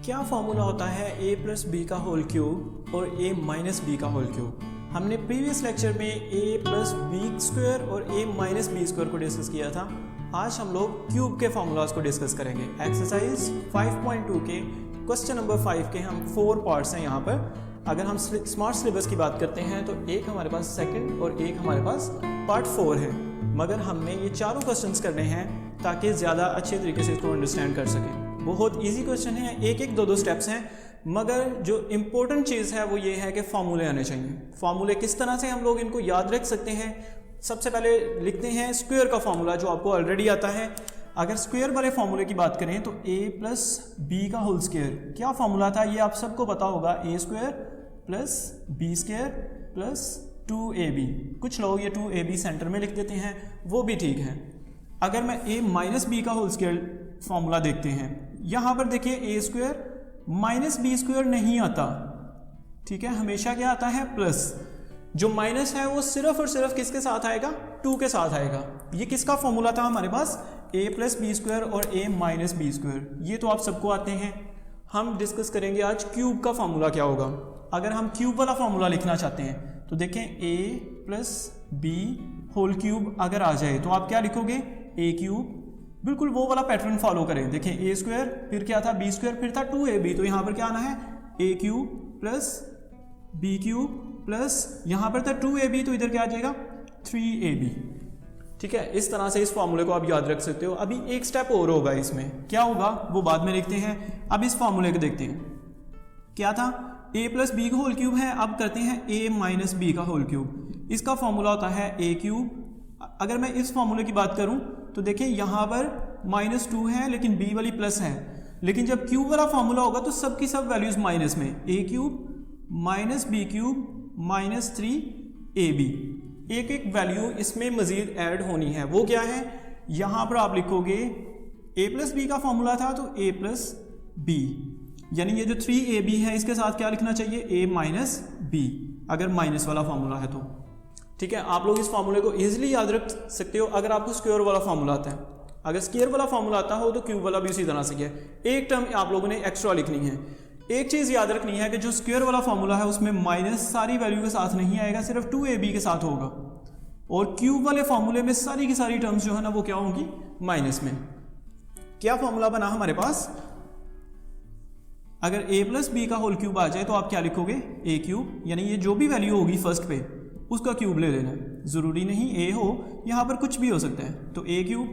क्या फॉर्मूला होता है a प्लस बी का होल क्यूब और a माइनस बी का होल क्यूब। हमने प्रीवियस लेक्चर में a प्लस बी स्क्वायर और a माइनस बी स्क्वायर को डिस्कस किया था। आज हम लोग क्यूब के फॉर्मूलाज को डिस्कस करेंगे। एक्सरसाइज 5.2 के क्वेश्चन नंबर 5 के हम 4 पार्ट्स हैं यहाँ पर। अगर हम स्मार्ट सिलेबस की बात करते हैं तो एक हमारे पास सेकंड और एक हमारे पास पार्ट 4 है, मगर हमने ये चारों क्वेश्चंस करने हैं ताकि ज़्यादा अच्छे तरीके से इसको अंडरस्टैंड कर सकें। बहुत इजी क्वेश्चन है, एक दो स्टेप्स हैं, मगर जो इम्पोर्टेंट चीज़ है वो ये है कि फॉर्मूले आने चाहिए। फॉर्मूले किस तरह से हम लोग इनको याद रख सकते हैं? सबसे पहले लिखते हैं स्क्वायर का फॉर्मूला जो आपको ऑलरेडी आता है। अगर स्क्वायर वाले फॉर्मूले की बात करें तो a प्लस बी का होल स्क्वायर क्या फॉर्मूला था, ये आप सबको पता होगा। a square plus B square plus 2ab। कुछ लोग ये 2ab सेंटर में लिख देते हैं, वो भी ठीक है। अगर मैं a माइनस बी का होल स्क्वायर फॉर्मूला देखते हैं, यहाँ पर देखिए a square minus B square नहीं आता, ठीक है, हमेशा क्या आता है प्लस। जो माइनस है वो सिर्फ और सिर्फ किसके साथ आएगा? 2 के साथ आएगा। ये किसका फॉर्मूला था हमारे पास? a प्लस बी स्क्वायर और a माइनस बी स्क्वायर। ये तो आप सबको आते हैं। हम डिस्कस करेंगे आज क्यूब का फॉर्मूला क्या होगा। अगर हम क्यूब वाला फॉर्मूला लिखना चाहते हैं तो देखें a plus B whole cube अगर आ जाए तो आप क्या लिखोगे? a cube. बिल्कुल वो वाला पैटर्न फॉलो करें। देखें a स्क्वायर, फिर क्या था b स्क्वायर, फिर था 2ab, तो यहाँ पर क्या आना है? a cube plus b cube plus यहाँ पर था 2ab, तो इधर क्या आ जाएगा? 3ab। ठीक है, इस तरह से इस फॉर्मूले को आप याद रख सकते हो। अभी एक स्टेप और होगा, इसमें क्या होगा वो बाद में देखते हैं। अब इस फॉर्मूले को देखते हैं। क्या था? a प्लस बी का होल क्यूब है, अब करते हैं a माइनस बी का होल क्यूब। इसका फॉर्मूला होता है a क्यूब। अगर मैं इस फॉर्मूले की बात करूं तो देखिए यहाँ पर -2 है लेकिन b वाली प्लस है, लेकिन जब क्यूब वाला फॉर्मूला होगा तो सब की सब वैल्यूज माइनस में। a cube minus B cube minus 3ab। एक वैल्यू इसमें मजीद ऐड होनी है, वो क्या है? यहाँ पर आप लिखोगे a प्लस बी का फॉर्मूला था तो a प्लस बी, यानी ये जो 3ab है इसके साथ क्या लिखना चाहिए? a माइनस बी, अगर माइनस वाला फॉर्मूला है तो। ठीक है, आप लोग इस फॉर्मूले को इजीली याद रख सकते हो अगर आपको स्क्वायर वाला फॉर्मूला आता है। अगर स्क्वायर वाला फॉर्मूला आता हो तो क्यूब वाला भी उसी तरह से है। एक टर्म आप लोगों ने एक्स्ट्रा लिखनी है। एक चीज़ याद रखनी है कि जो स्क्वायर वाला फॉर्मूला है उसमें माइनस सारी वैल्यू के साथ नहीं आएगा, सिर्फ 2ab के साथ होगा। और क्यूब वाले फॉर्मूले में सारी की सारी टर्म्स जो है ना वो क्या होंगी? माइनस में। क्या फॉर्मूला बना हमारे पास? अगर a प्लस बी का होल क्यूब आ जाए तो आप क्या लिखोगे? a क्यूब, यानी ये जो भी वैल्यू होगी फर्स्ट पे उसका क्यूब ले लेना है। जरूरी नहीं a हो, यहाँ पर कुछ भी हो सकता है, तो a क्यूब।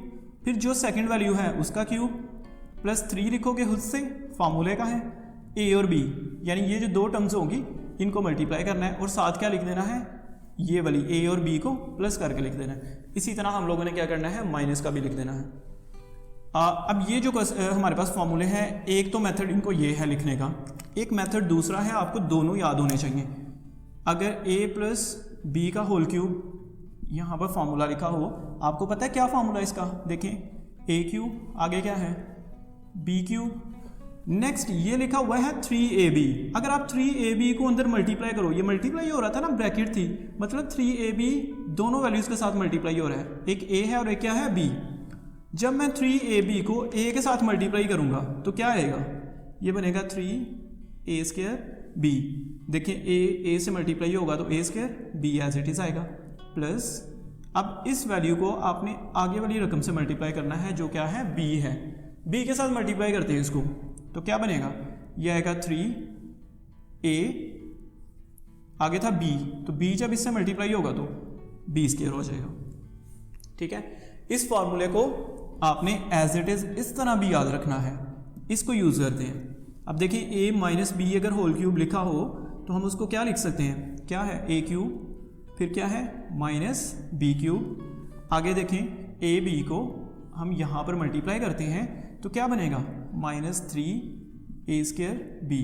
फिर जो सेकंड वैल्यू है उसका क्यूब प्लस 3 लिखोगे खुद से, फार्मूले का है a और b, यानी ये जो दो टर्म्स होंगी इनको मल्टीप्लाई करना है और साथ क्या लिख देना है? ये वाली a और b को प्लस करके लिख देना है। इसी तरह हम लोगों ने क्या करना है? माइनस का भी लिख देना है। अब ये जो हमारे पास फॉर्मूले हैं, एक तो मेथड इनको ये है लिखने का, एक मेथड दूसरा है, आपको दोनों याद होने चाहिए। अगर a प्लस बी का होल क्यूब यहाँ पर फॉर्मूला लिखा हो, आपको पता है क्या फॉर्मूला इसका? देखें a क्यूब, आगे क्या है? b क्यूब, नेक्स्ट ये लिखा हुआ है 3ab। अगर आप 3ab को अंदर मल्टीप्लाई करो, ये मल्टीप्लाई हो रहा था ना, ब्रैकेट थी, मतलब 3ab दोनों वैल्यूज के साथ मल्टीप्लाई हो रहा है। एक a है और एक क्या है? b। जब मैं 3ab को a के साथ मल्टीप्लाई करूंगा तो क्या आएगा? ये बनेगा 3a स्क्वायर b। देखिए a से मल्टीप्लाई होगा तो a square, b as it is आएगा, प्लस अब इस वैल्यू को आपने आगे वाली रकम से मल्टीप्लाई करना है जो क्या है? b है। b के साथ मल्टीप्लाई करते हैं इसको तो क्या बनेगा? यह आएगा 3a, आगे था b, तो b जब इससे मल्टीप्लाई होगा तो b स्क्वायर हो जाएगा। ठीक है, इस फॉर्मूले को आपने एज इट इज इस तरह भी याद रखना है, इसको यूज करते हैं। अब देखिए a माइनस बी अगर होल क्यूब लिखा हो तो हम उसको क्या लिख सकते हैं? क्या है? a क्यूब, फिर क्या है? Minus B cube. आगे देखें a b को हम यहाँ पर मल्टीप्लाई करते हैं तो क्या बनेगा? -3a square b।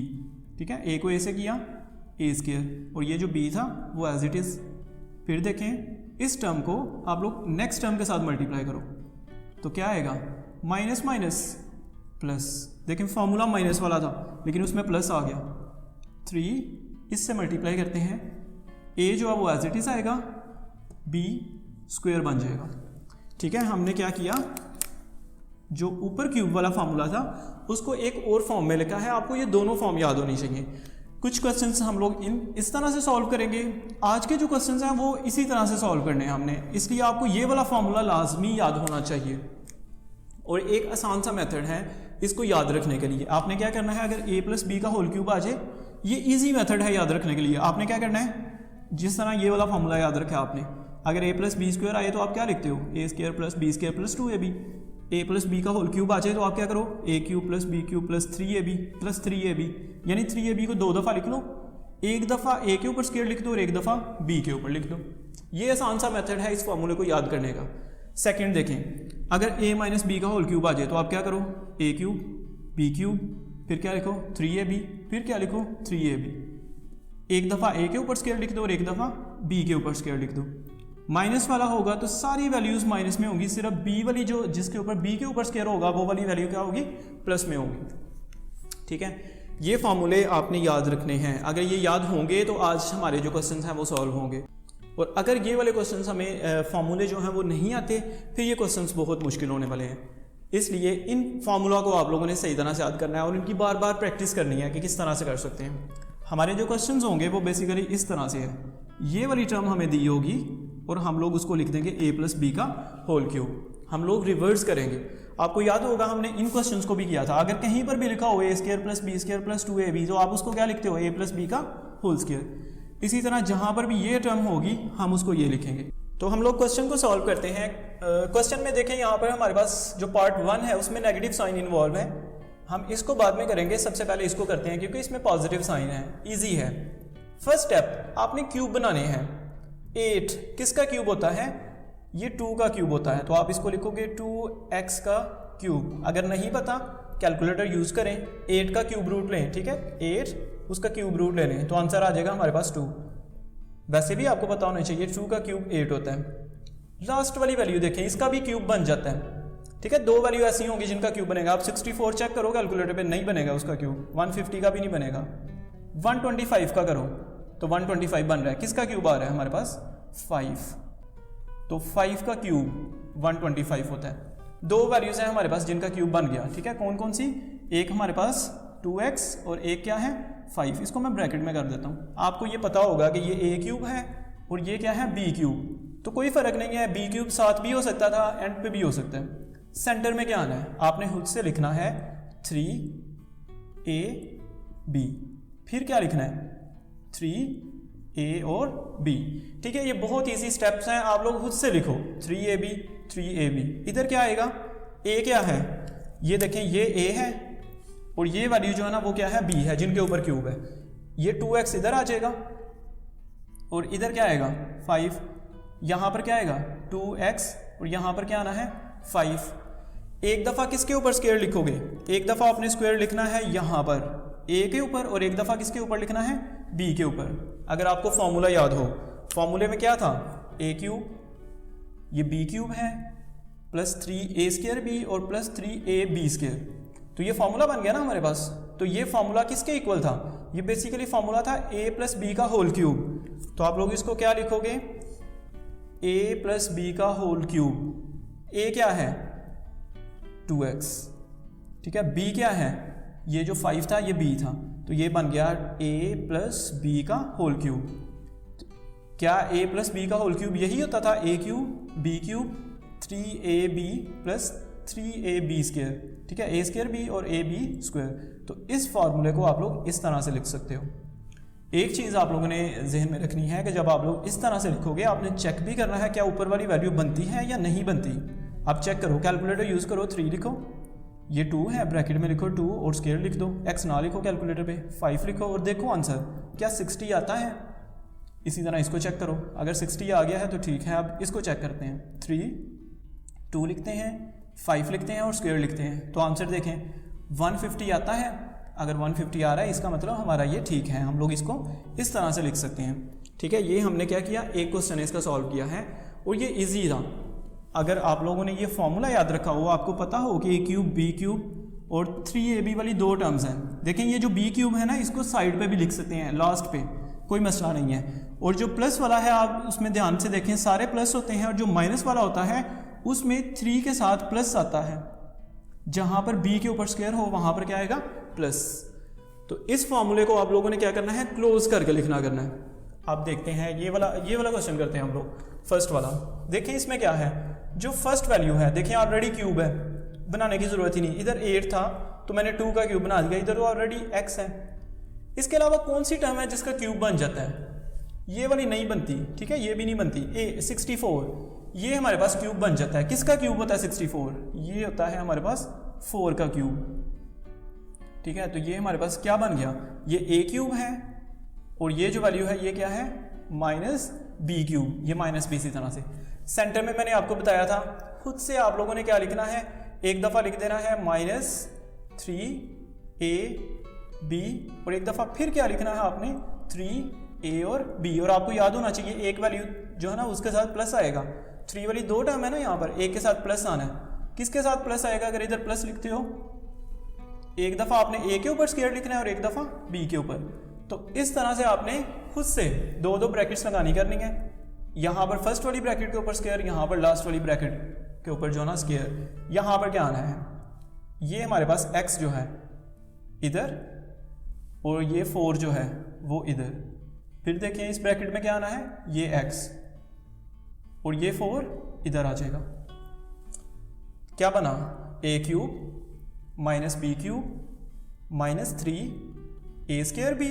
ठीक है, a को a से किया a स्क्वायर, और ये जो b था वो एज इट इज। फिर देखें इस टर्म को आप लोग नेक्स्ट टर्म के साथ मल्टीप्लाई करो तो क्या आएगा? Minus minus plus. देखें फॉर्मूला माइनस वाला था लेकिन उसमें प्लस आ गया। 3 इससे मल्टीप्लाई करते हैं, a जो है वो एज इट इज आएगा, b स्क्वायर बन जाएगा। ठीक है, हमने क्या किया? जो ऊपर क्यूब वाला फार्मूला था उसको एक और फॉर्म में लिखा है। आपको ये दोनों फॉर्म याद होनी चाहिए। कुछ क्वेश्चंस हम लोग इस तरह से सॉल्व करेंगे। आज के जो क्वेश्चंस हैं वो इसी तरह से सॉल्व करने हैं हमने, इसलिए आपको ये वाला फार्मूला लाजमी याद होना चाहिए। और एक आसान सा मेथड है इसको याद रखने के लिए। आपने क्या करना है, अगर a प्लस बी का होल क्यूब आ जाए, ये इजी मेथड है याद रखने के लिए। आपने क्या करना है, जिस तरह ये वाला फार्मूला याद रखा आपने, अगर a प्लस बी स्क्वायर आए तो आप क्या लिखते हो, a square plus B square plus 2ab। a plus B का होल क्यूब आ जाए तो आप क्या करो, a cube plus b cube plus 3ab plus 3ab, यानी 3ab को 2 दफ़ा लिख लो, एक दफ़ा a के ऊपर स्क्वायर लिख दो और एक दफ़ा b के ऊपर लिख दो। ये आसान सा मेथड है इस फार्मूले को याद करने का। सेकंड देखें, अगर a माइनस बी का होल क्यूब आ जाए तो आप क्या करो, a क्यूब b क्यूब, फिर क्या लिखो 3ab, फिर क्या लिखो 3ab, एक दफ़ा a के ऊपर स्क्वायर लिख दो और एक दफ़ा b के ऊपर स्क्वायर लिख दो। माइनस वाला होगा तो सारी वैल्यूज माइनस में होंगी, सिर्फ b वाली जो जिसके ऊपर b के ऊपर स्क्वायर होगा वो वाली वैल्यू क्या होगी, प्लस में होगी। ठीक है, ये फार्मूले आपने याद रखने हैं। अगर ये याद होंगे तो आज हमारे जो क्वेश्चंस हैं वो सॉल्व होंगे। और अगर ये वाले क्वेश्चंस हमें फार्मूले जो हैं वो नहीं आते, फिर ये क्वेश्चंस बहुत मुश्किल होने वाले हैं। इसलिए इन फार्मूला को आप लोगों ने सही तरह से याद करना है और इनकी बार बार प्रैक्टिस करनी है कि किस तरह से कर सकते हैं। हमारे जो क्वेश्चंस होंगे वो बेसिकली इस तरह से है, ये वाली टर्म हमें दी होगी और हम लोग उसको लिख देंगे a प्लस बी का होल क्यूब। हम लोग रिवर्स करेंगे। आपको याद होगा हमने इन क्वेश्चंस को भी किया था। अगर कहीं पर भी लिखा हो a square plus B square plus 2ab, तो आप उसको क्या लिखते हो, a प्लस बी का होल स्क्वायर। इसी तरह जहां पर भी ये टर्म होगी हम उसको ये लिखेंगे। तो हम लोग क्वेश्चन को सॉल्व करते हैं। क्वेश्चन में देखें, यहाँ पर हमारे पास जो पार्ट 1 है उसमें नेगेटिव साइन इन्वॉल्व है। हम इसको बाद में करेंगे, सबसे पहले इसको करते हैं क्योंकि इसमें पॉजिटिव साइन है, ईजी है। फर्स्ट स्टेप, आपने क्यूब बनाने हैं। 8 किसका क्यूब होता है, ये 2 का क्यूब होता है, तो आप इसको लिखोगे 2x का क्यूब। अगर नहीं पता कैलकुलेटर यूज करें, 8 का क्यूब रूट लें, ठीक है, 8 उसका क्यूब रूट ले लें तो आंसर आ जाएगा हमारे पास 2। वैसे भी आपको पता होना चाहिए 2 का क्यूब 8 होता है। लास्ट वाली वैल्यू देखें, इसका भी क्यूब बन जाता है। ठीक है, 2 वैल्यू ऐसी होंगी जिनका क्यूब बनेगा। आप 64 चेक करो कैलकुलेटर पे, नहीं बनेगा उसका क्यूब। 150 का भी नहीं बनेगा। 125 का करो तो 125 बन रहा है। किसका क्यूब आ रहा है हमारे पास, 5, तो 5 का क्यूब 125 होता है। 2 वैल्यूज हैं हमारे पास जिनका क्यूब बन गया। ठीक है, कौन कौन सी, एक हमारे पास 2x और एक क्या है 5। इसको मैं ब्रैकेट में कर देता हूँ। आपको ये पता होगा कि ये a क्यूब है और ये क्या है b क्यूब, तो कोई फर्क नहीं है, b क्यूब साथ भी हो सकता था, एंड पे भी हो सकता है। सेंटर में क्या आना है, आपने खुद से लिखना है 3ab, फिर क्या लिखना है 3a और b। ठीक है, ये बहुत इजी स्टेप्स हैं, आप लोग खुद से लिखो 3ab। इधर क्या आएगा, a क्या है, ये देखें ये a है और ये वैल्यू जो है ना वो क्या है, b है, जिनके ऊपर क्यूब है। ये 2x इधर आ जाएगा और इधर क्या आएगा 5, यहाँ पर क्या आएगा 2x और यहाँ पर क्या आना है 5। एक दफ़ा किसके ऊपर स्क्वायर लिखोगे, एक दफ़ा आपने स्क्वायर लिखना है यहाँ पर a के ऊपर और एक दफ़ा किसके ऊपर लिखना है b के ऊपर। अगर आपको फॉर्मूला याद हो, फॉर्मूले में क्या था, a क्यूब, ये b क्यूब है, प्लस 3a स्क्वायर b और प्लस 3ab स्क्वायर, तो ये फॉर्मूला बन गया ना हमारे पास। तो ये फॉर्मूला किसके इक्वल था, ये बेसिकली फॉर्मूला था a प्लस बी का होल क्यूब। तो आप लोग इसको क्या लिखोगे, a प्लस बी का होल क्यूब। a क्या है 2x, ठीक है, b क्या है, ये जो 5 था ये b था, तो ये बन गया a प्लस बी का होल क्यूब। क्या a प्लस बी का होल क्यूब यही होता था, a cube b cube 3ab plus 3ab square. ठीक है, a स्क्वायर b और ab स्क्वायर। तो इस फॉर्मूले को आप लोग इस तरह से लिख सकते हो। एक चीज़ आप लोगों ने जहन में रखनी है कि जब आप लोग इस तरह से लिखोगे, आपने चेक भी करना है क्या ऊपर वाली वैल्यू बनती है या नहीं बनती। आप चेक करो, कैलकुलेटर यूज़ करो, 3 लिखो, ये 2 है, ब्रैकेट में लिखो 2 और स्क्वायर लिख दो, x ना लिखो कैलकुलेटर पे, 5 लिखो और देखो आंसर क्या 60 आता है। इसी तरह इसको चेक करो, अगर 60 आ गया है तो ठीक है। अब इसको चेक करते हैं, 3 2 लिखते हैं, 5 लिखते हैं और स्क्वायर लिखते हैं, तो आंसर देखें 150 आता है। अगर 150 आ रहा है इसका मतलब हमारा ये ठीक है, हम लोग इसको इस तरह से लिख सकते हैं। ठीक है, ये हमने क्या किया, एक क्वेश्चन इसका सॉल्व किया है और ये ईजी था। अगर आप लोगों ने ये फॉर्मूला याद रखा हो, आपको पता हो कि a क्यूब b क्यूब और 3ab वाली 2 टर्म्स हैं। देखें ये जो b क्यूब है ना, इसको साइड पे भी लिख सकते हैं, लास्ट पे, कोई मसला नहीं है। और जो प्लस वाला है आप उसमें ध्यान से देखें, सारे प्लस होते हैं, और जो माइनस वाला होता है उसमें 3 के साथ प्लस आता है। जहां पर b के ऊपर स्क्वायर हो वहां पर क्या आएगा प्लस। तो इस फॉर्मूले को आप लोगों ने क्या करना है, क्लोज करके लिखना करना है। आप देखते हैं ये वाला क्वेश्चन करते हैं हम लोग, फर्स्ट वाला। देखिए इसमें क्या है, जो फर्स्ट वैल्यू है देखिए ऑलरेडी क्यूब है, बनाने की जरूरत ही नहीं। इधर 8 था तो मैंने 2 का क्यूब बना दिया, इधर तो ऑलरेडी x है। इसके अलावा कौन सी टर्म है जिसका क्यूब बन जाता है, ये वाली नहीं बनती, ठीक है, ये भी नहीं बनती। 64 ये हमारे पास क्यूब बन जाता है। किसका क्यूब होता है 64, ये होता है हमारे पास 4 का क्यूब, ठीक है। तो ये हमारे पास क्या बन गया, ये a क्यूब है और ये जो वैल्यू है ये क्या है -b क्यूब, ये -b। इसी तरह से सेंटर में मैंने आपको बताया था, खुद से आप लोगों ने क्या लिखना है, एक दफ़ा लिख देना है -3ab और एक दफ़ा फिर क्या लिखना है आपने 3a और b। और आपको याद होना चाहिए एक वैल्यू जो है ना उसके साथ प्लस आएगा। 3 वाली 2 टर्म है ना, यहाँ पर एक के साथ प्लस आना है। किसके साथ प्लस आएगा, अगर इधर प्लस लिखते हो एक दफ़ा आपने a के ऊपर स्क्वायर लिखना है और एक दफ़ा b के ऊपर। तो इस तरह से आपने खुद से 2 ब्रैकेट्स लगानी करनी है, यहाँ पर फर्स्ट वाली ब्रैकेट के ऊपर स्क्वायर, यहाँ पर लास्ट वाली ब्रैकेट के ऊपर जो ना स्क्वायर। यहाँ पर क्या आना है, ये हमारे पास x जो है इधर और ये 4 जो है वो इधर। फिर देखें इस ब्रैकेट में क्या आना है, ये x और ये 4 इधर आ जाएगा। क्या बना, a cube -b cube -3a² b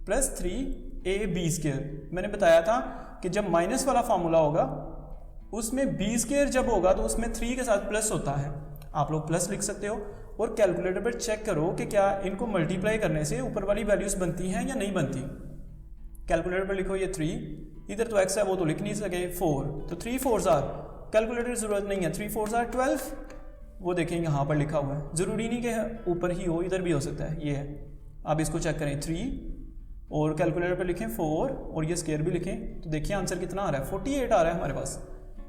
plus 3ab²। मैंने बताया था कि जब माइनस वाला फॉर्मूला होगा उसमें b² जब होगा तो उसमें 3 के साथ प्लस होता है। आप लोग प्लस लिख सकते हो और कैलकुलेटर पर चेक करो कि क्या इनको मल्टीप्लाई करने से ऊपर वाली वैल्यूज बनती हैं या नहीं बनती। कैलकुलेटर पर लिखो ये 3, इधर तो x है वो तो लिख नहीं सके, 4 तो 3 4s आर, कैलकुलेटर की जरूरत नहीं है, 3 4s आर 12। वो देखें यहाँ पर लिखा हुआ है, ज़रूरी नहीं कि ऊपर ही हो, इधर भी हो सकता है, ये है। आप इसको चेक करें 3 और कैलकुलेटर पे लिखें 4 और ये स्क्वायर भी लिखें तो देखिए आंसर कितना आ रहा है, 48 आ रहा है हमारे पास,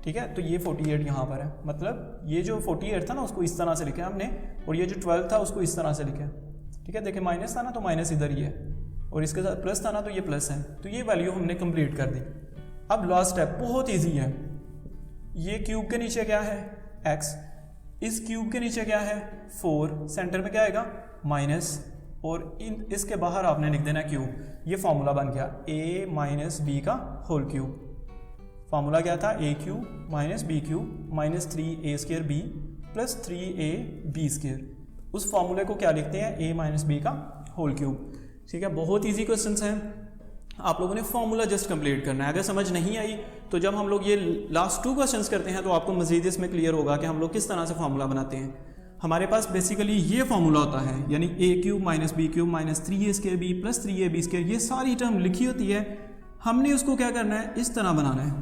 ठीक है। तो ये 48 यहाँ पर है, मतलब ये जो 48 था ना उसको इस तरह से लिखा हमने और ये जो 12 था उसको इस तरह से लिखा, ठीक है। देखिए माइनस था ना तो माइनस इधर ही है और इसके साथ प्लस था ना तो ये प्लस है। तो ये वैल्यू हमने कंप्लीट कर दी। अब लास्ट स्टेप बहुत ईजी है, ये क्यूब के नीचे क्या है x, इस क्यूब के नीचे क्या है 4, सेंटर में क्या आएगा माइनस और इसके बाहर आपने लिख देना क्यूब। ये फॉर्मूला बन गया a - b का होल क्यूब। फॉर्मूला क्या था, a cube -b cube -3a² b plus 3ab²। उस फॉर्मूले को क्या लिखते हैं, a - b का होल क्यूब, ठीक है। बहुत इजी क्वेश्चंस हैं, आप लोगों ने फॉर्मूला जस्ट कंप्लीट करना है। अगर समझ नहीं आई तो जब हम लोग ये लास्ट 2 क्वेश्चंस करते हैं तो आपको मजीद इसमें क्लियर होगा कि हम लोग किस तरह से फॉर्मूला बनाते हैं। हमारे पास बेसिकली ये फॉर्मूला होता है, यानी a cube -b cube -3a² b plus 3ab², ये सारी टर्म लिखी होती है। हमने उसको क्या करना है, इस तरह बनाना है।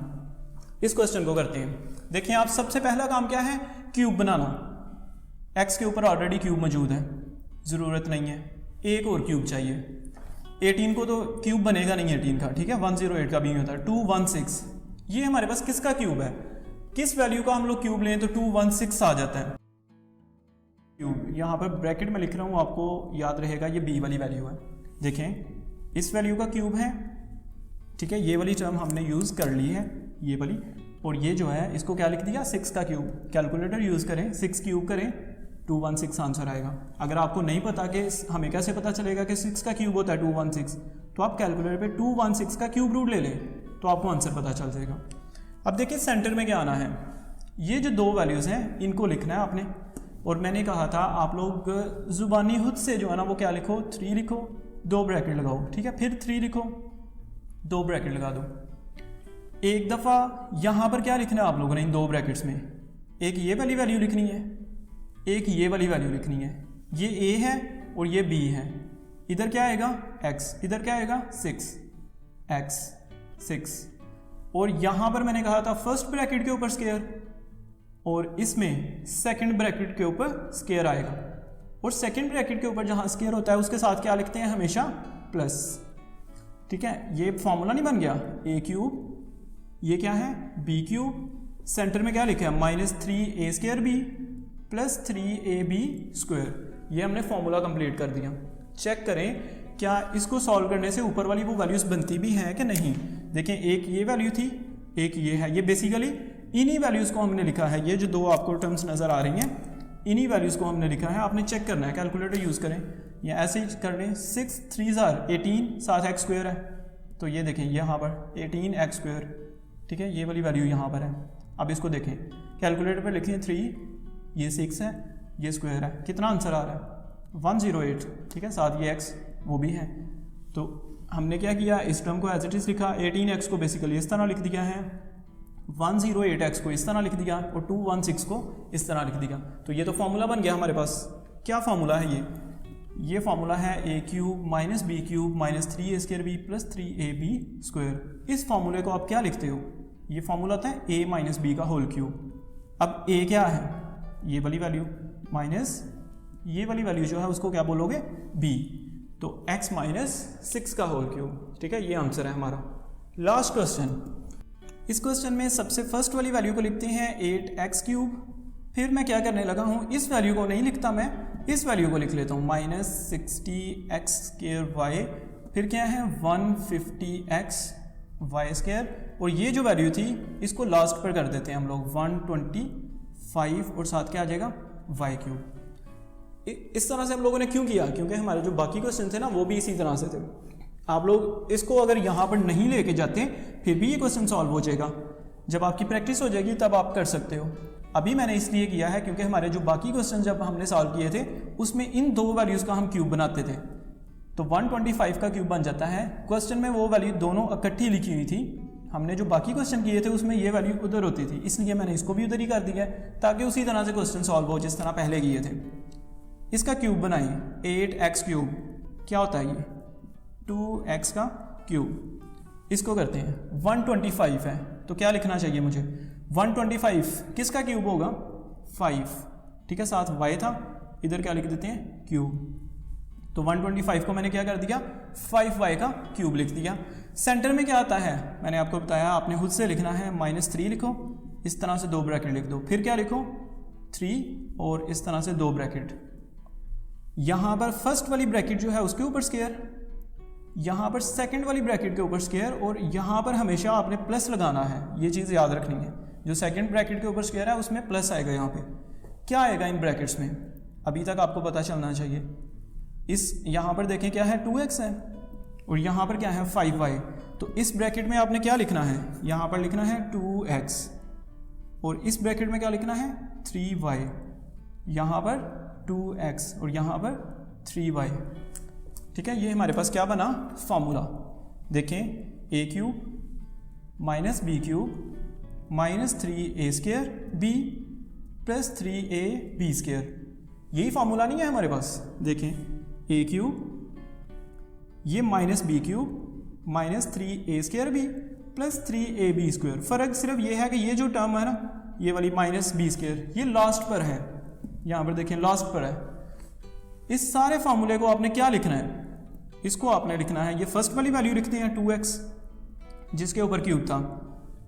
इस क्वेश्चन को करते हैं। देखिए आप सबसे पहला काम क्या है, क्यूब बनाना। x के ऊपर ऑलरेडी क्यूब मौजूद है, ज़रूरत नहीं है, एक और क्यूब चाहिए। 18 को तो क्यूब बनेगा नहीं 18 का, ठीक है, 108 का भी होता है, 216। ये हमारे पास किसका क्यूब है, किस वैल्यू का हम लोग क्यूब लें तो 216 आ जाता है क्यूब। यहाँ पर ब्रैकेट में लिख रहा हूँ, आपको याद रहेगा ये b वाली वैल्यू है। देखें इस वैल्यू का क्यूब है, ठीक है, ये वाली टर्म हमने यूज़ कर ली है ये वाली, और ये जो है इसको क्या लिख दिया 6 का क्यूब। कैलकुलेटर यूज़ करें, 6 क्यूब करें 216 आंसर आएगा। अगर आपको नहीं पता कि हमें कैसे पता चलेगा कि 6 का क्यूब होता है 216, तो आप कैलकुलेटर पे 216 का क्यूब रूट ले लें तो आपको आंसर पता चल जाएगा। अब देखिए सेंटर में क्या आना है, ये जो 2 वैल्यूज़ हैं इनको लिखना है आपने। और मैंने कहा था आप लोग ज़ुबानी खुद से जो है ना वो क्या लिखो, 3 लिखो, 2 ब्रैकेट लगाओ, ठीक है, फिर 3 लिखो, 2 ब्रैकेट लगा दो। एक दफ़ा यहाँ पर क्या लिखना है आप लोगों ने इन 2 ब्रैकेट्स में, एक ये वाली वैल्यू लिखनी है, एक ये वाली वैल्यू लिखनी है। ये a है और ये b है। इधर क्या आएगा x, इधर क्या आएगा 6 और यहाँ पर मैंने कहा था फर्स्ट ब्रैकेट के ऊपर स्क्वायर और इसमें सेकंड ब्रैकेट के ऊपर स्क्वायर आएगा। और सेकंड ब्रैकेट के ऊपर जहाँ स्क्वायर होता है उसके साथ क्या लिखते हैं हमेशा प्लस, ठीक है। ये फॉर्मूला नहीं बन गया, a क्यूब, ये क्या है b क्यूब, सेंटर में क्या लिखा है -3a² b प्लस 3ab²। ये हमने फॉर्मूला कंप्लीट कर दिया। चेक करें क्या इसको सॉल्व करने से ऊपर वाली वो वैल्यूज़ बनती भी हैं कि नहीं। देखें एक ये वैल्यू थी, एक ये है, ये बेसिकली इन्हीं वैल्यूज़ को हमने लिखा है। ये जो 2 आपको टर्म्स नज़र आ रही हैं इन्हीं वैल्यूज़ को हमने लिखा है, आपने चेक करना है, कैलकुलेटर यूज़ करें या ऐसे ही कर लें। 6 3 18 साथ एक्स स्क्वायर है, तो ये देखें यहाँ पर 18 एक्स स्क्वायर, ठीक है, ये वाली वैल्यू यहाँ पर है। अब इसको देखें, कैलकुलेटर पर लिखें 3, ये 6 है, ये स्क्वायर है, कितना आंसर आ रहा है 108, ठीक है, साथ ये एक्स वो भी है। तो हमने क्या किया, इस टर्म को एज इट इज़ लिखा, 18x को बेसिकली इस तरह लिख दिया है, 108x को इस तरह लिख दिया और 216 को इस तरह लिख दिया। तो ये तो फार्मूला बन गया हमारे पास। क्या फार्मूला है ये फार्मूला है a cube minus B cube minus 3a square b plus 3ab square. इस फार्मूले को आप क्या लिखते हो, ये फार्मूला होता है a माइनस बी का होल क्यूब। अब a क्या है, ये वाली वैल्यू माइनस ये वाली वैल्यू जो है उसको क्या बोलोगे b, तो x माइनस 6 का होल क्यूब, ठीक है, ये आंसर है हमारा। लास्ट क्वेश्चन, इस क्वेश्चन में सबसे फर्स्ट वाली वैल्यू को लिखते हैं 8x क्यूब। फिर मैं क्या करने लगा हूँ, इस वैल्यू को नहीं लिखता, मैं इस वैल्यू को लिख लेता हूँ माइनस 60x स्क्वायर वाई, फिर क्या है 150x वाई स्क्वायर, और ये जो वैल्यू थी इसको लास्ट पर कर देते हैं हम लोग 125 और साथ क्या आ जाएगा वाई क्यूब। इस तरह से हम लोगों ने क्यों किया, क्योंकि हमारे जो बाकी क्वेश्चन थे ना वो भी इसी तरह से थे। आप लोग इसको अगर यहाँ पर नहीं लेके जाते फिर भी ये क्वेश्चन सॉल्व हो जाएगा। जब आपकी प्रैक्टिस हो जाएगी तब आप कर सकते हो। अभी मैंने इसलिए किया है क्योंकि हमारे जो बाकी क्वेश्चन जब हमने सॉल्व किए थे उसमें इन दो वैल्यूज़ का हम क्यूब बनाते थे, तो 125 का क्यूब बन जाता है। क्वेश्चन में वो वैल्यू दोनों इकट्ठी लिखी हुई थी, हमने जो बाकी क्वेश्चन किए थे उसमें ये वैल्यू उधर होती थी, इसलिए मैंने इसको भी उधर ही कर दिया है ताकि उसी तरह से क्वेश्चन सॉल्व हो जिस तरह पहले किए थे। इसका क्यूब बनाइए, 8x क्यूब क्या होता है, ये 2x का क्यूब। इसको करते हैं 125 है, तो क्या लिखना चाहिए मुझे 125 किसका क्यूब होगा 5, ठीक है, साथ y था, इधर क्या लिख देते हैं क्यूब। तो 125 को मैंने क्या कर दिया 5y का क्यूब लिख दिया। सेंटर में क्या आता है मैंने आपको बताया, आपने खुद से लिखना है -3 लिखो, इस तरह से 2 ब्रैकेट लिख दो, फिर क्या लिखो 3 और इस तरह से 2 ब्रैकेट। यहाँ पर फर्स्ट वाली ब्रैकेट जो है उसके ऊपर स्क्वायर, यहाँ पर सेकंड वाली ब्रैकेट के ऊपर स्क्वायर, और यहाँ पर हमेशा आपने प्लस लगाना है, ये चीज़ याद रखनी है। जो सेकंड ब्रैकेट के ऊपर स्क्वायर है उसमें प्लस आएगा, यहाँ पे क्या आएगा इन ब्रैकेट्स में अभी तक आपको पता चलना चाहिए। इस यहाँ पर देखें क्या है 2x है और यहाँ पर क्या है 5y, तो इस ब्रैकेट में आपने क्या लिखना है, यहाँ पर लिखना है 2x और इस ब्रैकेट में क्या लिखना है 3y, यहाँ पर 2x और यहाँ पर 3y, ठीक है। ये हमारे पास क्या बना फॉर्मूला, देखें a cube minus B cube minus 3a square b plus 3ab square, यही फार्मूला नहीं है हमारे पास। देखें a क्यूब ये minus B cube minus 3a square b plus 3ab square. फ़र्क सिर्फ ये है कि ये जो टर्म है ना, ये वाली माइनस b स्क्वायर, ये लास्ट पर है, यहाँ पर देखें लास्ट पर है। इस सारे फार्मूले को आपने क्या लिखना है, इसको आपने लिखना है, ये फर्स्ट वाली वैल्यू लिखते हैं 2x जिसके ऊपर क्यूब था,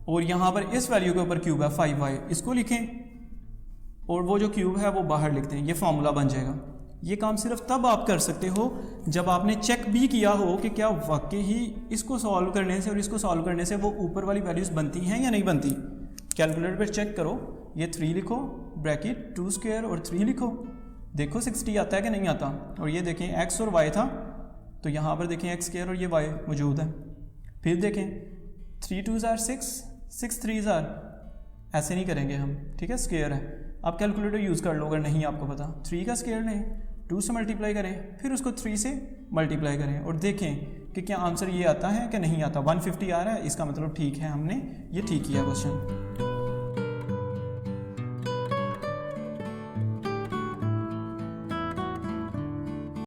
और यहाँ पर इस वैल्यू के ऊपर क्यूब है 5y, इसको लिखें और वो जो क्यूब है वो बाहर लिखते हैं, ये फार्मूला बन जाएगा। ये काम सिर्फ तब आप कर सकते हो जब आपने चेक भी किया हो कि क्या वाकई ही इसको सॉल्व करने से और इसको सॉल्व करने से वो ऊपर वाली वैल्यूज़ बनती हैं या नहीं बनती। कैलकुलेटर पर चेक करो, ये 3 लिखो ब्रैकेट 2 स्क्वायर और 3 लिखो, देखो 60 आता है कि नहीं आता। और ये देखें x और y था, तो यहाँ पर देखें x स्क्वायर और ये y मौजूद है। फिर देखें 3 2 6 6 3 ऐसे नहीं करेंगे हम, ठीक है, स्क्वायर है। आप कैलकुलेटर यूज़ कर लो अगर नहीं आपको पता। 3 का स्क्वायर नहीं, 2 से मल्टीप्लाई करें, फिर उसको 3 से मल्टीप्लाई करें और देखें कि क्या आंसर ये आता है कि नहीं आता। 150 आ रहा है, इसका मतलब ठीक है, हमने ये ठीक किया क्वेश्चन।